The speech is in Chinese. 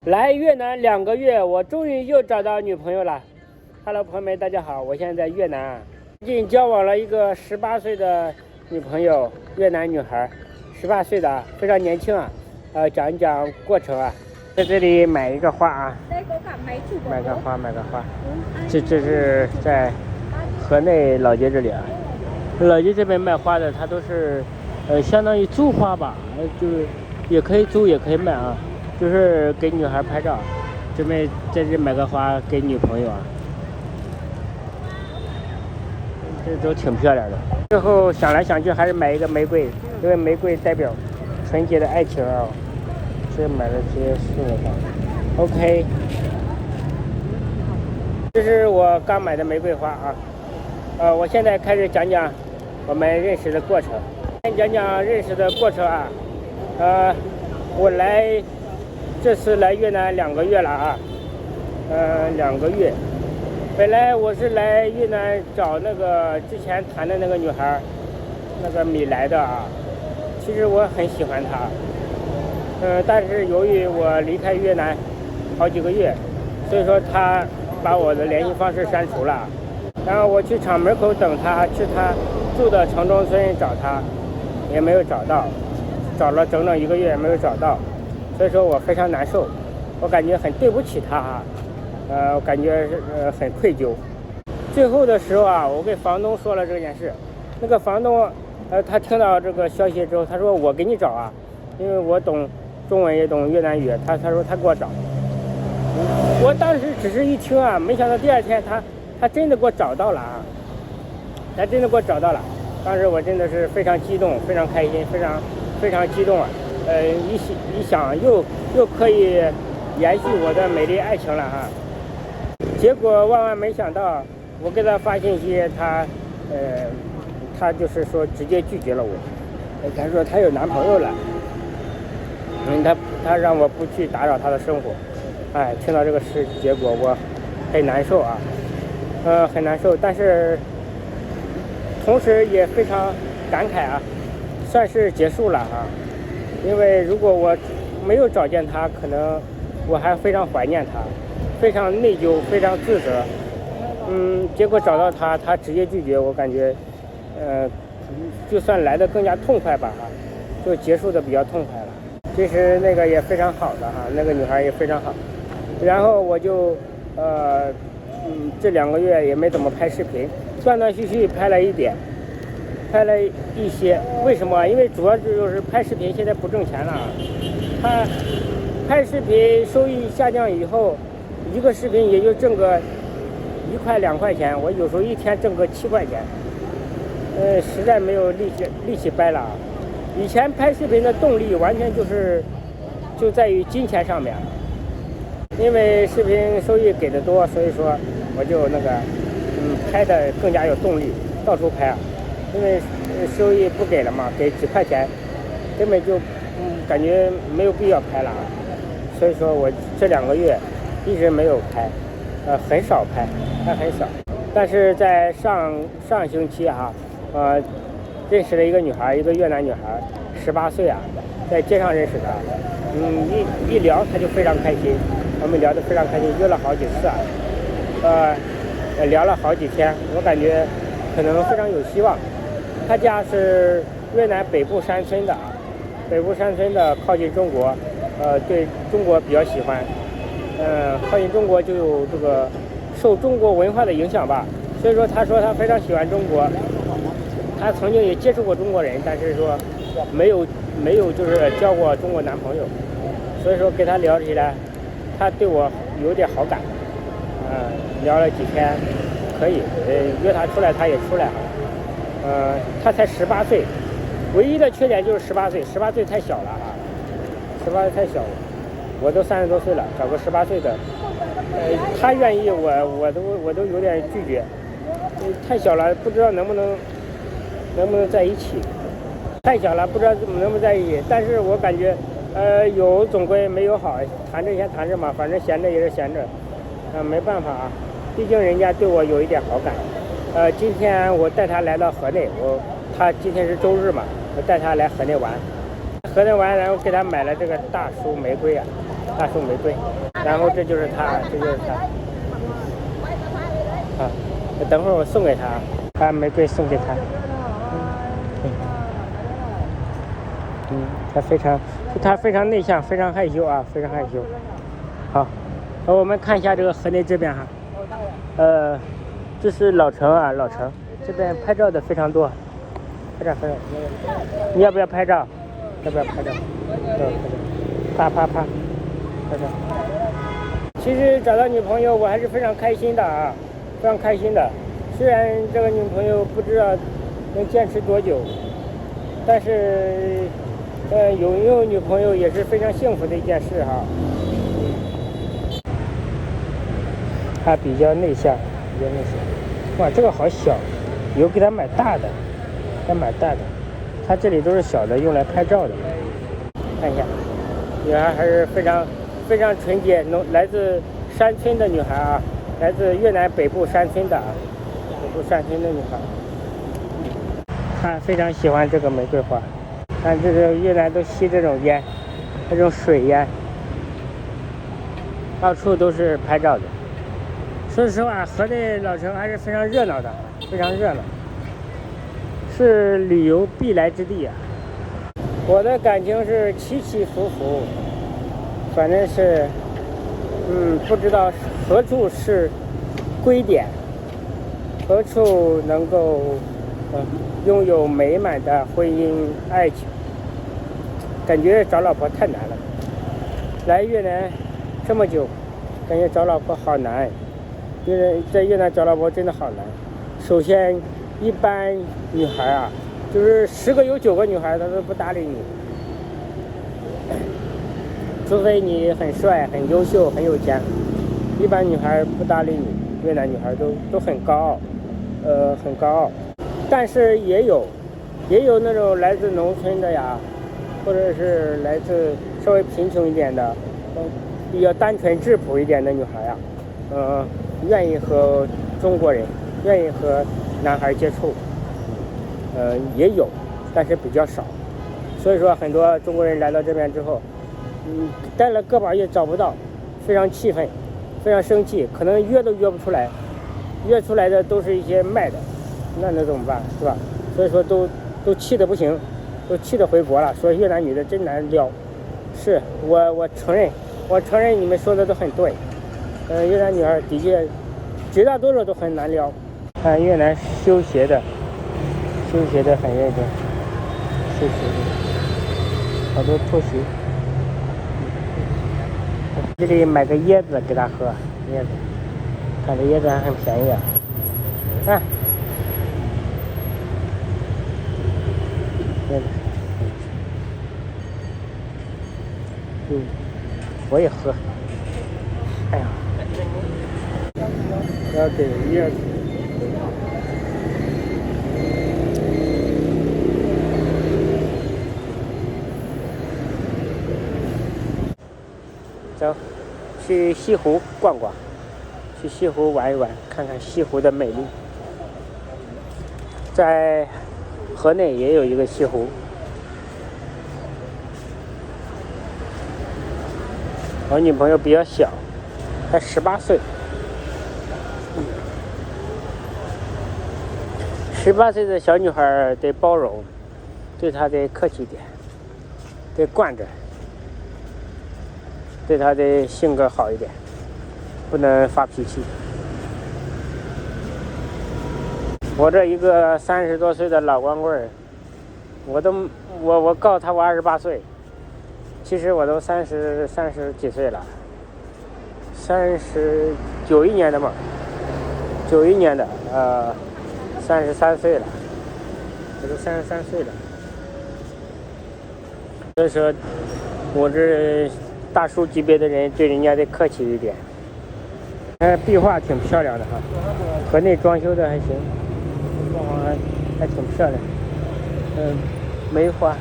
来越南2个月，我终于又找到女朋友了。Hello， 朋友们，大家好，我现在在越南，最近交往了一个18岁的女朋友，越南女孩，18岁的，非常年轻啊。讲一讲过程啊，在这里买一个花啊，买个花。这是在河内老街这里啊，老街这边卖花的，它都是相当于租花吧，就是也可以租也可以卖啊。就是给女孩拍照，准备在这买个花给女朋友啊，这都挺漂亮的。最后想来想去还是买一个玫瑰，因为玫瑰代表纯洁的爱情啊，所以买了直接送给她。OK， 这是我刚买的玫瑰花啊。我现在开始讲讲我们认识的过程。先讲讲认识的过程啊。我这次来越南2个月了啊，2个月。本来我是来越南找那个之前谈的那个女孩，那个米来的啊。其实我很喜欢她，但是由于我离开越南好几个月，所以说她把我的联系方式删除了。然后我去厂门口等她，去她住的城中村找她，也没有找到，找了整整1个月也没有找到。所以说我非常难受，我感觉很对不起他啊，我感觉很愧疚。最后的时候啊，我跟房东说了这件事，那个房东他听到这个消息之后，他说我给你找啊，因为我懂中文也懂越南语，他说他给我找。我当时只是一听啊，没想到第2天他真的给我找到了啊，他真的给我找到了。当时我真的是非常激动，非常开心，非常激动啊。一想又可以延续我的美丽爱情了哈。结果万万没想到，我给他发信息，他就是说直接拒绝了我。他说他有男朋友了，他让我不去打扰他的生活。听到这个结果我很难受啊，很难受，但是同时也非常感慨啊，算是结束了啊。因为如果我没有找见他，可能我还非常怀念他，非常内疚，非常自责。结果找到他，他直接拒绝，我感觉，就算来的更加痛快吧，就结束的比较痛快了。其实那个也非常好的哈，那个女孩也非常好。然后我就这2个月也没怎么拍视频，断断续续拍了一些，为什么？因为主要就是拍视频现在不挣钱了，他拍视频收益下降以后，一个视频也就挣个1块2块钱，我有时候一天挣个7块钱，实在没有力气拍了。以前拍视频的动力完全就在于金钱上面，因为视频收益给的多，所以说我就拍的更加有动力，到处拍啊。因为收益不给了嘛，给几块钱，根本就感觉没有必要拍了啊。所以说我这2个月一直没有拍，很少拍，很少。但是在上星期啊，认识了一个女孩，一个越南女孩，18岁啊，在街上认识的。一聊她就非常开心，我们聊得非常开心，约了好几次啊，聊了好几天，我感觉可能非常有希望。他家是越南北部山村的啊，北部山村的，靠近中国，对中国比较喜欢，靠近中国就有这个受中国文化的影响吧，所以说他说他非常喜欢中国，他曾经也接触过中国人，但是说没有就是交过中国男朋友，所以说跟他聊起来，他对我有点好感，聊了几天，可以，约他出来他也出来了。他才18岁，唯一的缺点就是18岁，18岁太小了啊，18岁太小了，我都30多岁了，找个18岁的，他愿意我都有点拒绝，太小了，不知道能不能在一起，太小了，不知道能不能在一起，但是我感觉，有总归没有好，谈着先谈着嘛，反正闲着也是闲着，没办法啊，毕竟人家对我有一点好感。今天我带他来到河内，他今天是周日嘛，我带他来河内玩，然后给他买了这个大叔玫瑰啊，大树玫瑰。然后这就是他，这就是他。啊，等会儿我送给他，把玫瑰送给他。他非常内向，非常害羞啊，非常害羞。好，我们看一下这个河内这边哈，这是老城啊，老城这边拍照的非常多，拍照，你要不要拍照？要不要拍照？拍照，拍照。其实找到女朋友我还是非常开心的啊，非常开心的。虽然这个女朋友不知道能坚持多久，但是拥有女朋友也是非常幸福的一件事哈。他比较内向，哇，这个好小，以后给他买大的，他这里都是小的，用来拍照的。看一下，女孩还是非常纯洁，来自山村的女孩啊，来自越南北部山村的女孩。她非常喜欢这个玫瑰花，看这个越南都吸这种烟，这种水烟，到处都是拍照的。说实话，河内老城还是非常热闹的，非常热闹，是旅游必来之地啊。我的感情是起起伏伏，反正是，不知道何处是归点，何处能够拥有美满的婚姻爱情。感觉找老婆太难了，来越南这么久，感觉找老婆好难。在越南找老婆真的好难。首先，一般女孩啊，就是10个有9个女孩她都不搭理你，除非你很帅、很优秀、很有钱。一般女孩不搭理你，越南女孩都很高傲，很高傲。但是也有那种来自农村的呀，或者是来自稍微贫穷一点的，比较单纯质朴一点的女孩呀，愿意和中国人，愿意和男孩接触，也有，但是比较少。所以说，很多中国人来到这边之后，待了个把月找不到，非常气愤，非常生气，可能约都约不出来，约出来的都是一些卖的，那怎么办，是吧？所以说都气得不行，都气得回国了，说越南女的真难撩。是我承认你们说的都很对。越南女孩的确绝大多数都很难撩。看越南修鞋的很认真，修鞋的好多拖鞋。这里买个椰子给他喝，椰子，看这椰子还很便宜啊。看，椰子，我也喝。哎呀。要给叶子，走，去西湖逛逛，去西湖玩一玩，看看西湖的美丽。在河内也有一个西湖，我女朋友比较小，才18岁。18岁的小女孩得包容，对她得客气点，得惯着，对她的性格好一点，不能发脾气。我这一个30多岁的老光棍，我告诉他我28岁，其实我都30几岁了，91年的嘛，91年的33岁了，我都33岁了。所以说，我这大叔级别的人对人家得客气一点。壁画挺漂亮的哈，河内装修的还行，装潢还挺漂亮。梅花。